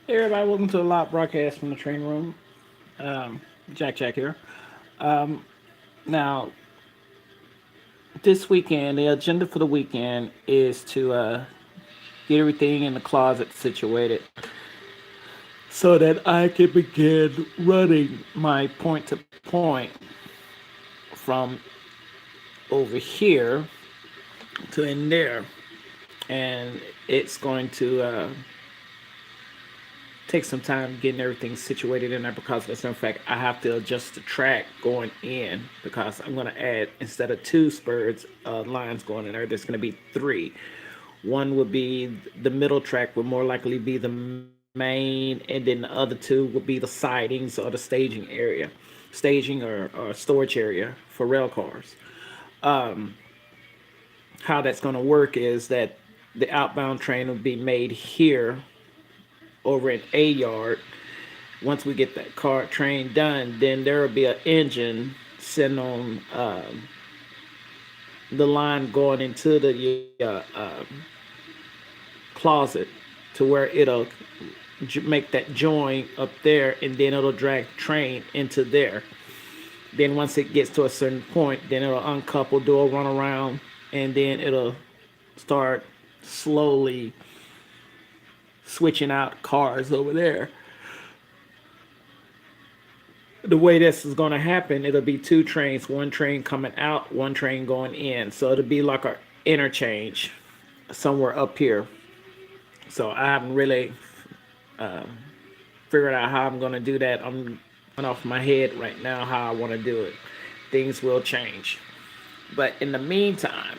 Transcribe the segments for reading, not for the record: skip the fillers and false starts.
Hey everybody, welcome to the live broadcast from the train room. Um, Jack here. Now, this weekend, the agenda for the weekend is to get everything in the closet situated so that I can begin running my point to point from over here to in there. And it's going to take some time getting everything situated in there because, as a fact, I have to adjust the track going in because I'm going to add, instead of two spurs lines going in there, there's going to be three. One would be the middle track, would more likely be the main, and then the other two would be the sidings or the staging area, staging or storage area for rail cars. How that's going to work is that the outbound train will be made here over in A yard. Once we get that car train done, then there will be an engine sitting on the line going into the closet to where it'll make that join up there, and then it'll drag the train into there. Then once it gets to a certain point, then it'll uncouple, do a run around, and then it'll start slowly switching out cars over there. The way this is going to happen, it'll be two trains, one train coming out, one train going in. So it'll be like a interchange somewhere up here. So I haven't really figured out how I'm going to do that. I'm going off my head right now how I want to do it. Things will change. But in the meantime,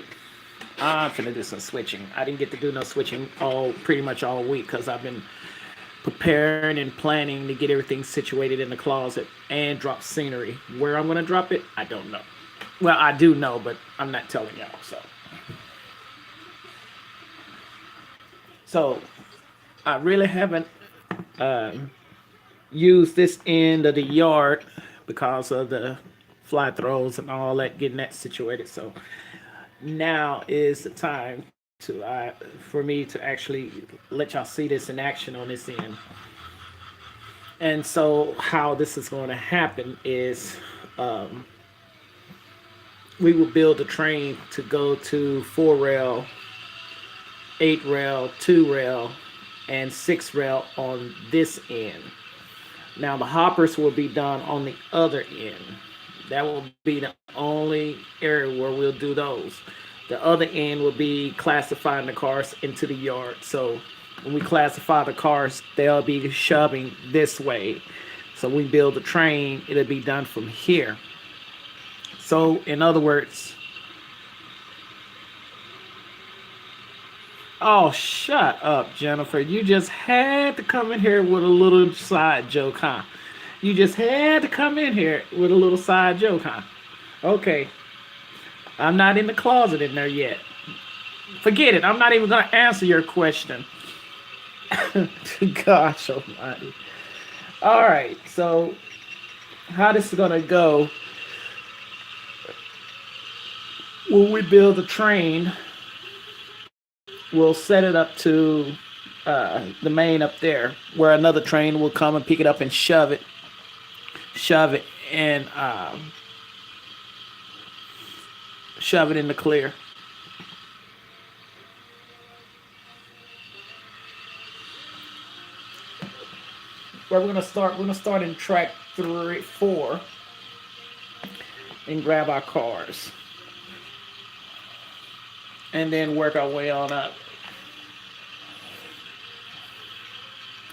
I'm finna do some switching. I didn't get to do no switching all pretty much all week because I've been preparing and planning to get everything situated in the closet and drop scenery. Where I'm gonna drop it, I don't know. Well, I do know, but I'm not telling y'all. So I really haven't used this end of the yard because of the fly throws and all that, getting that situated. So now is the time to for me to actually let y'all see this in action on this end. And so how this is going to happen is we will build a train to go to four rail, eight rail, two rail, and six rail on this end. Now the hoppers will be done on the other end. That will be the only area where we'll do those. The other end will be classifying the cars into the yard. So when we classify the cars, they'll be shoving this way. So we build the train, it'll be done from here. So in other words, oh, shut up, Jennifer. You just had to come in here with a little side joke, huh? You just had to come in here with a little side joke, huh? Okay, I'm not in the closet in there yet. Forget it. I'm not even going to answer your question. Gosh almighty. All right, so how this is going to go, when we build a train, we'll set it up to the main up there, where another train will come and pick it up and shove it, and shove it in the clear. Where we're gonna start in track three, four, and grab our cars, and then work our way on up.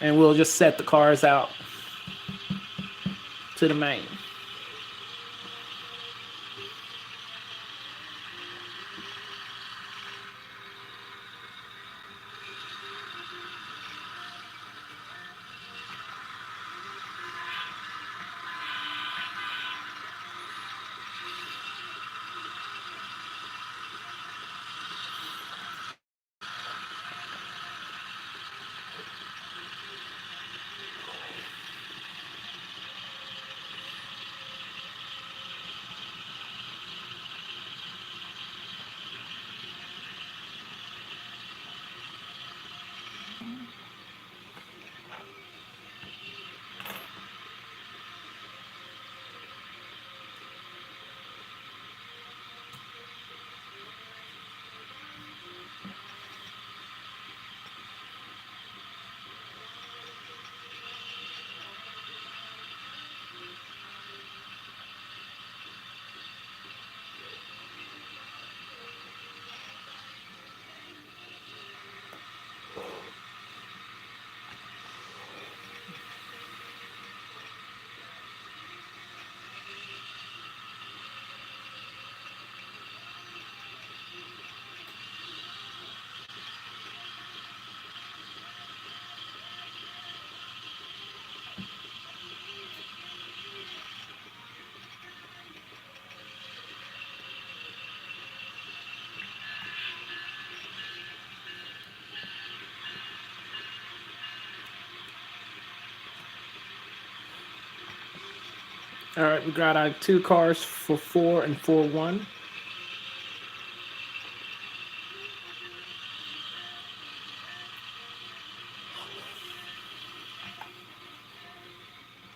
And we'll just set the cars out to the main. All right, we got our 2 cars for 4 and 4-1.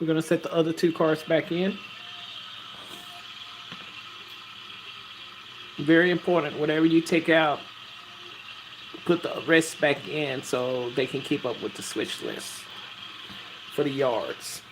We're going to set the other 2 cars back in. Very important, whatever you take out, put the rest back in so they can keep up with the switch list for the yards.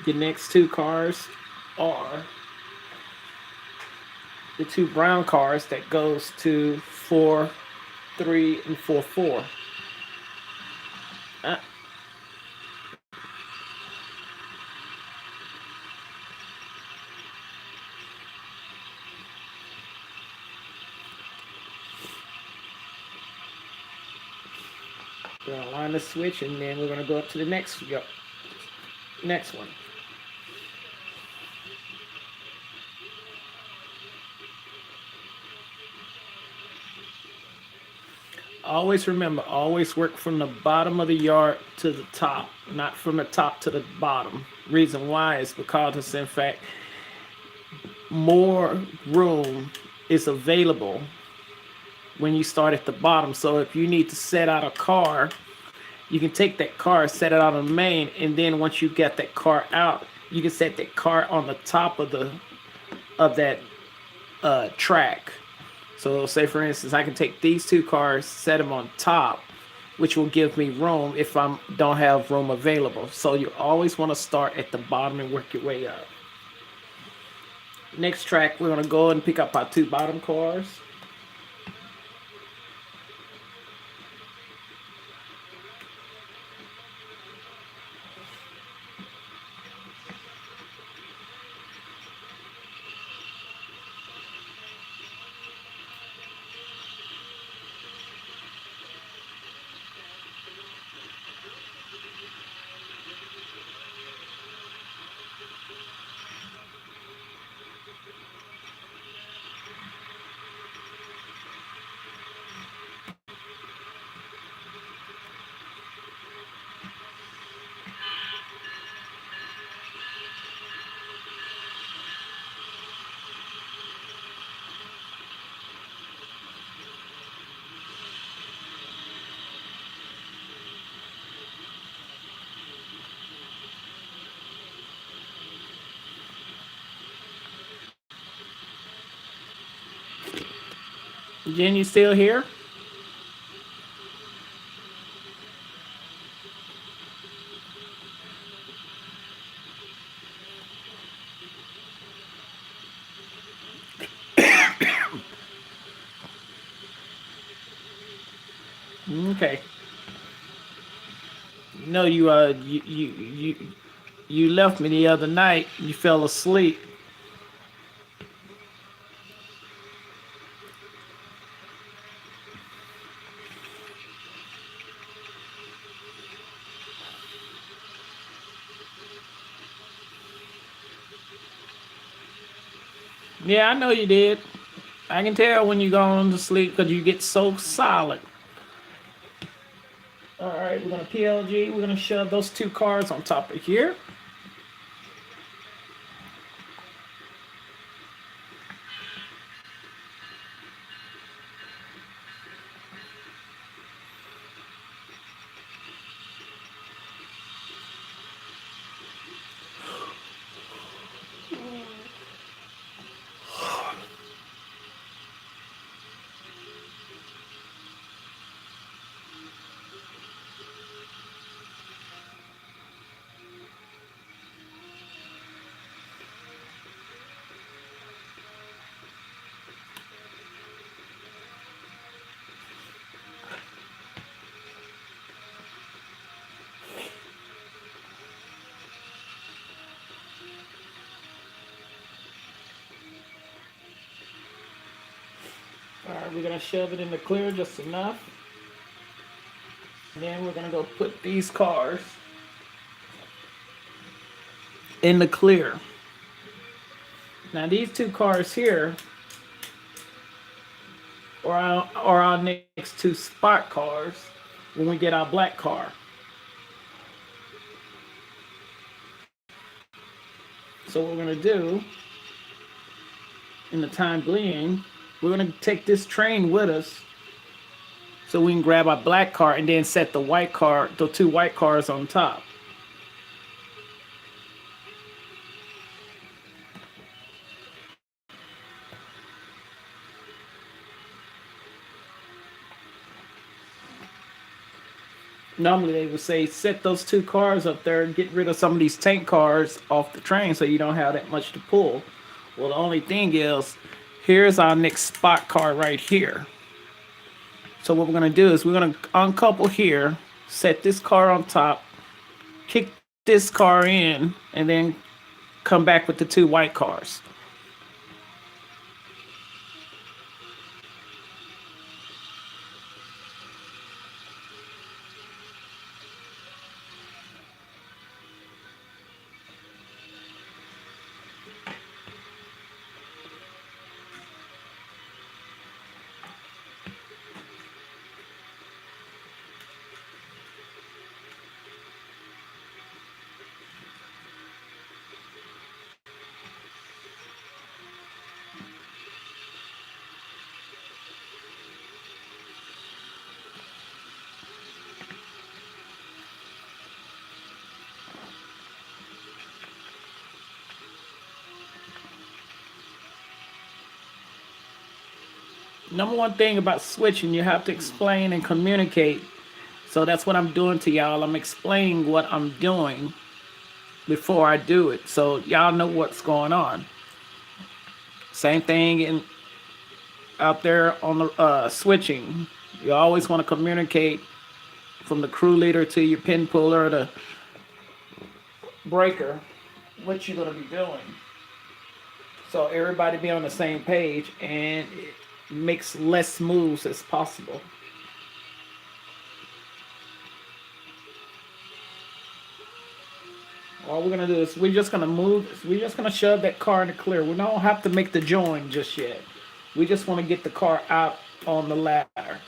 The next 2 cars are the 2 brown cars that goes to 4-3 and 4-4. We're gonna line the switch, and then we're gonna go up to the next one. Always remember, always work from the bottom of the yard to the top, not from the top to the bottom. Reason why is because, in fact, more room is available when you start at the bottom. So if you need to set out a car, you can take that car, set it out on the main, and then once you get that car out, you can set that car on the top of that track. So say for instance, I can take these 2 cars, set them on top, which will give me room if I don't have room available. So you always want to start at the bottom and work your way up. Next track, we're going to go and pick up our 2 bottom cars. Jen, you still here? Okay. No, you left me the other night. You fell asleep. Yeah, I know you did. I can tell when you go on to sleep because you get so solid. All right, we're gonna PLG. We're gonna shove those 2 cars on top of here. All right, we're gonna shove it in the clear just enough. And then we're gonna go put these cars in the clear. Now these two cars here are our next two spot cars when we get our black car. So what we're going to do in the time being, we're going to take this train with us so we can grab our black car and then set the white car, the two white cars on top. Normally they would say set those two cars up there and get rid of some of these tank cars off the train so you don't have that much to pull. Well, the only thing is, here's our next spot car right here. So what we're going to do is we're going to uncouple here, set this car on top, kick this car in, and then come back with the two white cars. Number one thing about switching, you have to explain and communicate. So that's what I'm doing to y'all. I'm explaining what I'm doing before I do it, so y'all know what's going on. Same thing out there on the switching. You always want to communicate from the crew leader to your pin puller, the breaker, what you're going to be doing. So everybody be on the same page and it makes less moves as possible. All we're gonna do is we're just gonna shove that car in the clear. We don't have to make the join just yet. We just want to get the car out on the ladder.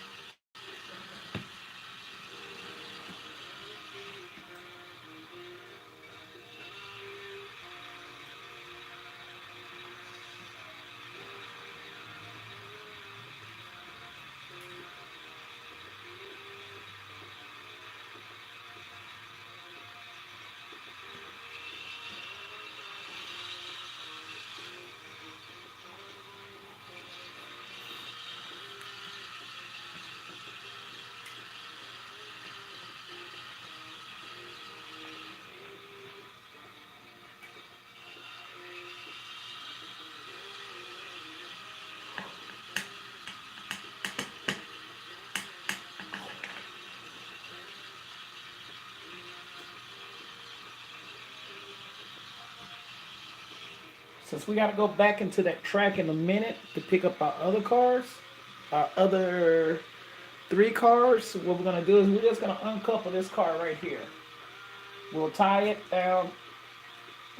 Since we got to go back into that track in a minute to pick up our other cars, our other three cars, what we're going to do is we're just going to uncouple this car right here. We'll tie it down.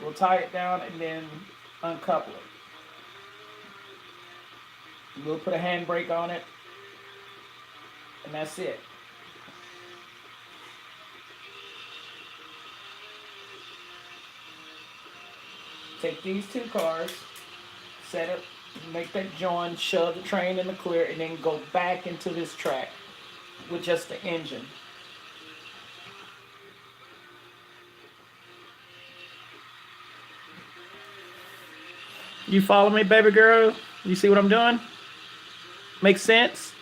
We'll tie it down and then uncouple it. We'll put a handbrake on it. And that's it. Take these two cars, set it, make that join, shove the train in the clear, and then go back into this track with just the engine. You follow me, baby girl? You see what I'm doing? Make sense?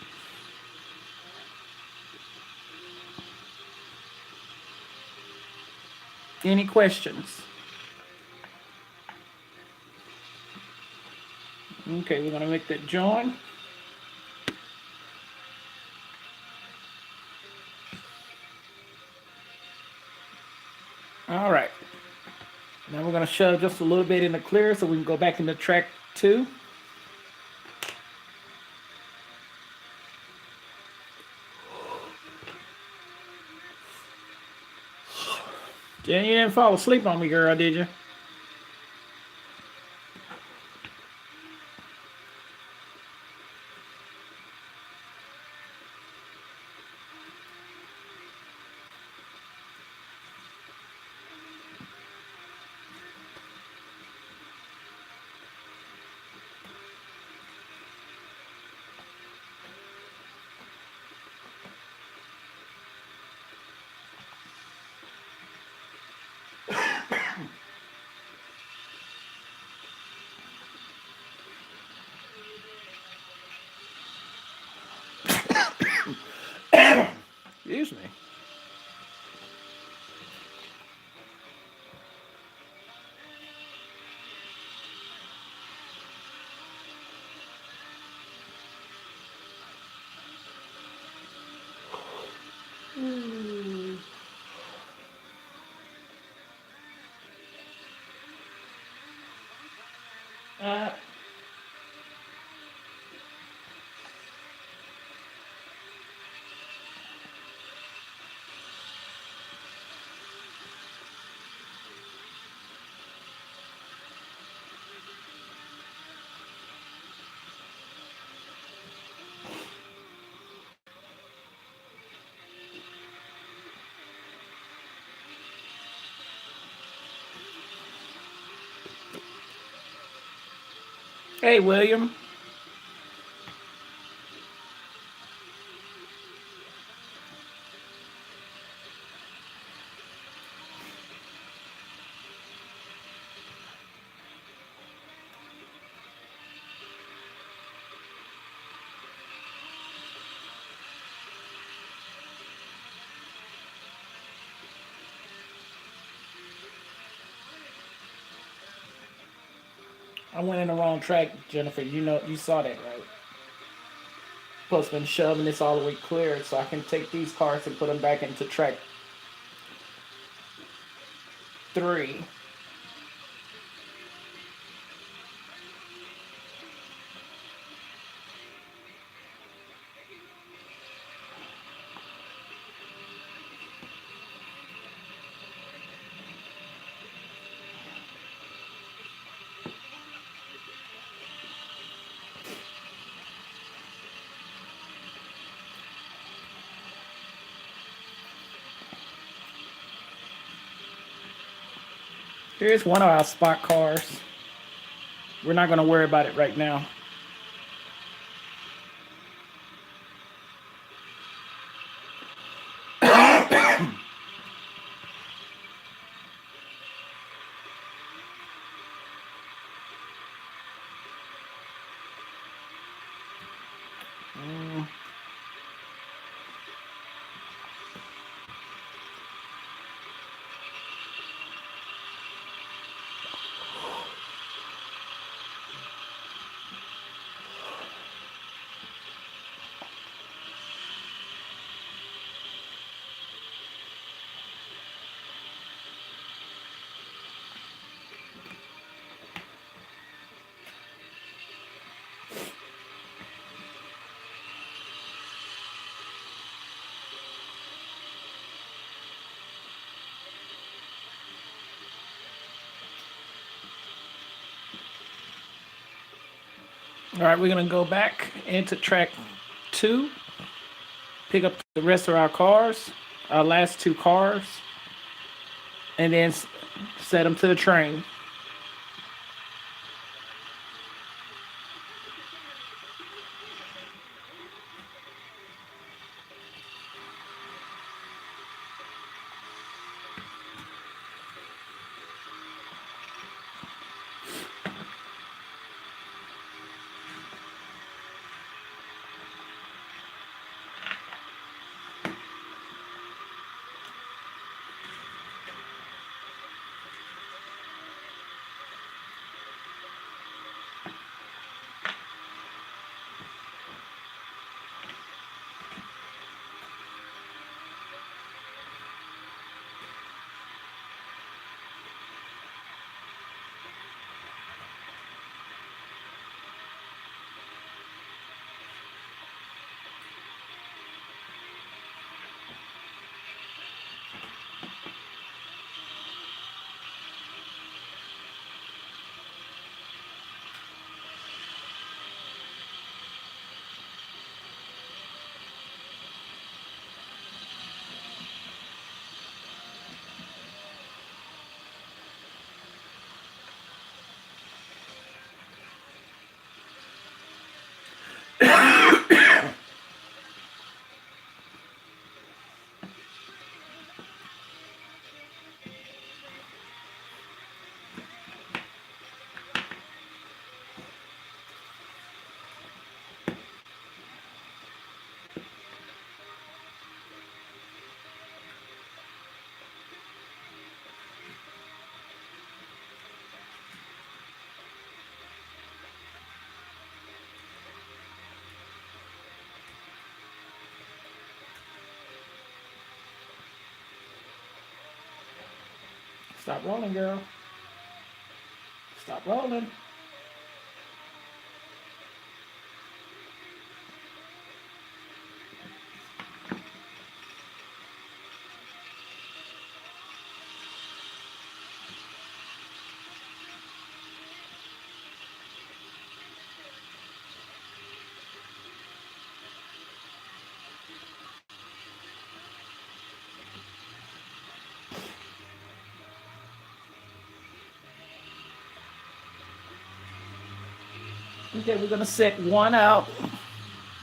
Any questions? Okay, we're going to make that join. All right. Now we're going to shove just a little bit in the clear so we can go back into track 2. Jen, you didn't fall asleep on me, girl, did you? Uh, hey, William. I went in the wrong track, Jennifer. You know, you saw that, right? Plus, been shoving this all the way clear, so I can take these cars and put them back into track 3. Here's one of our spot cars. We're not going to worry about it right now. All right, we're going to go back into track 2, pick up the rest of our cars, our last 2 cars, and then set them to the train. Stop rolling, girl. Stop rolling. Okay, we're gonna set one out,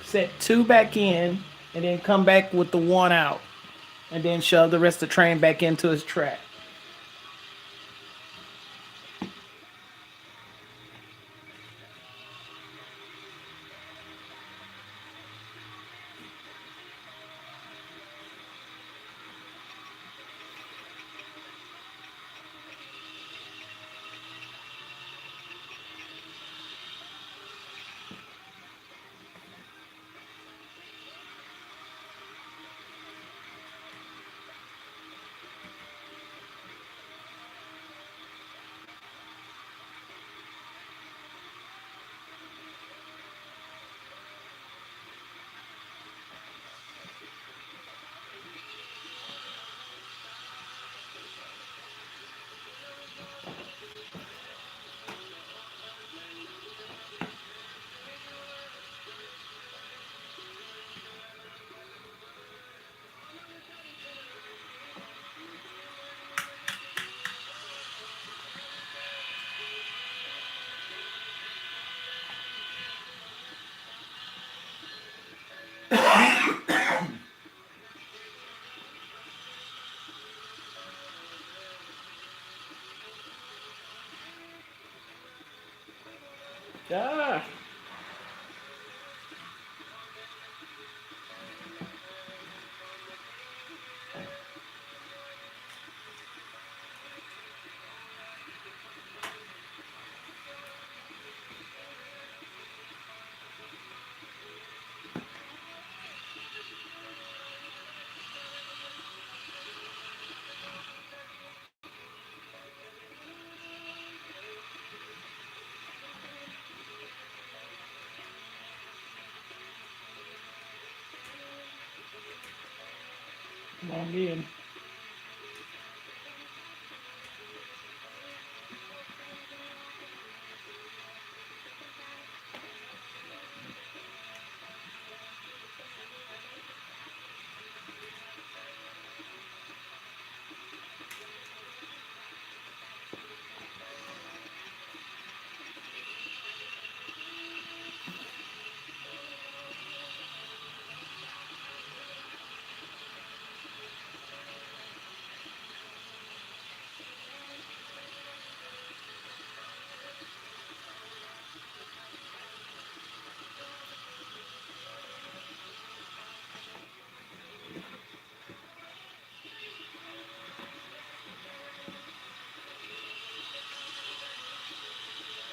set two back in, and then come back with the one out, and then shove the rest of the train back into its track. Ah. Come on in.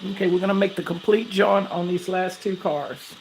Okay, we're gonna make the complete jaunt on these last two cars.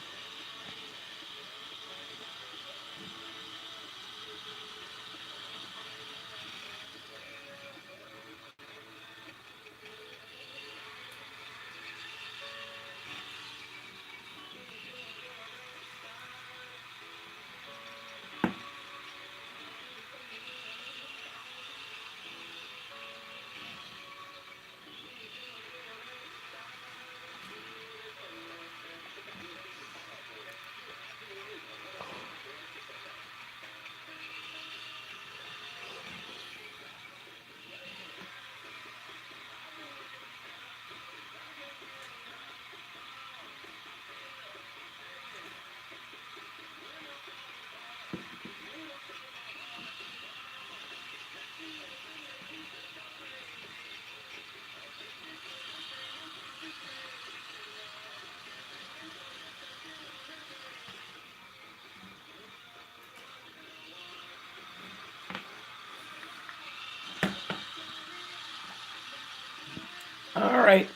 All right,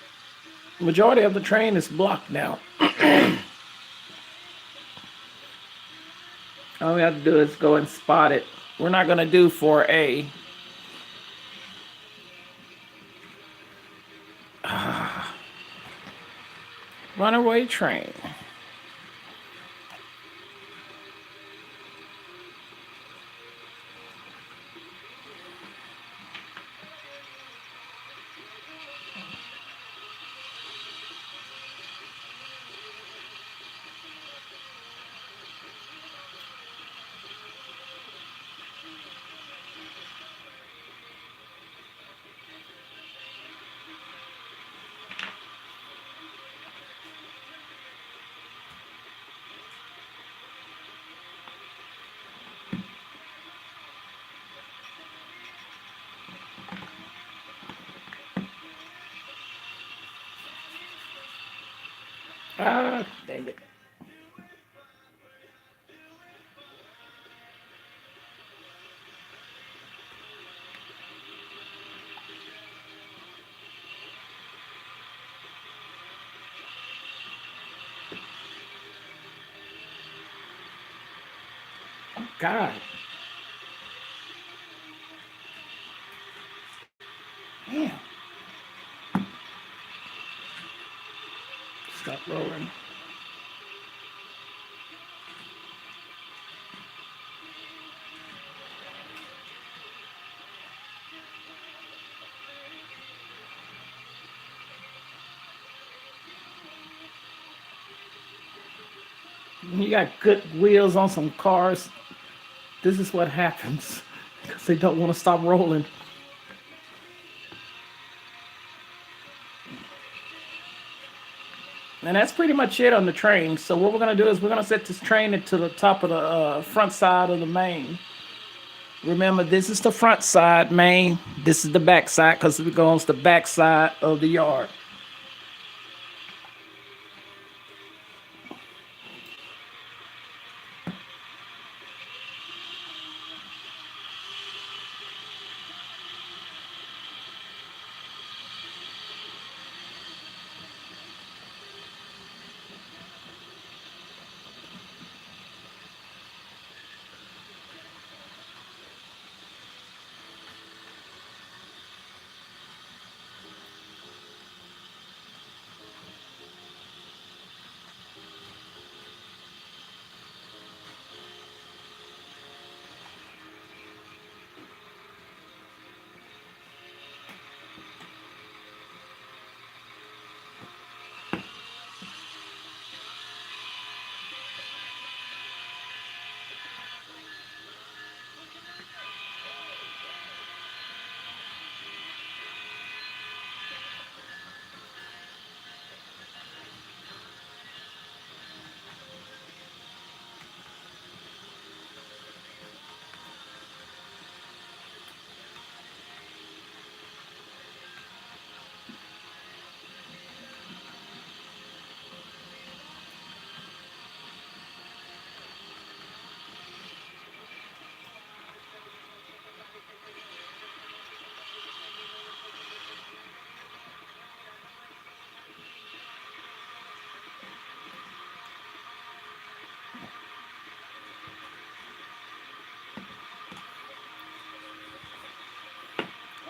majority of the train is blocked now. All we have to do is go and spot it. We're not gonna do 4A. Runaway train. Ah, dang it. God. Damn. Stop rolling. When you got good wheels on some cars, this is what happens because they don't want to stop rolling. And that's pretty much it on the train. So what we're gonna do is we're gonna set this train into the top of the front side of the main. Remember, this is the front side main. This is the back side because it goes the back side of the yard.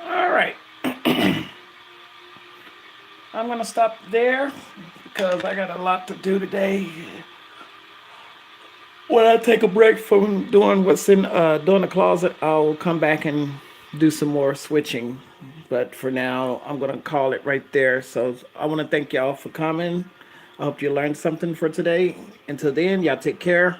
All right. I'm gonna stop there because I got a lot to do today. When I take a break from doing what's in doing the closet, I'll come back and do some more switching. But for now, I'm gonna call it right there. So I want to thank y'all for coming. I hope you learned something for today. Until then, y'all take care.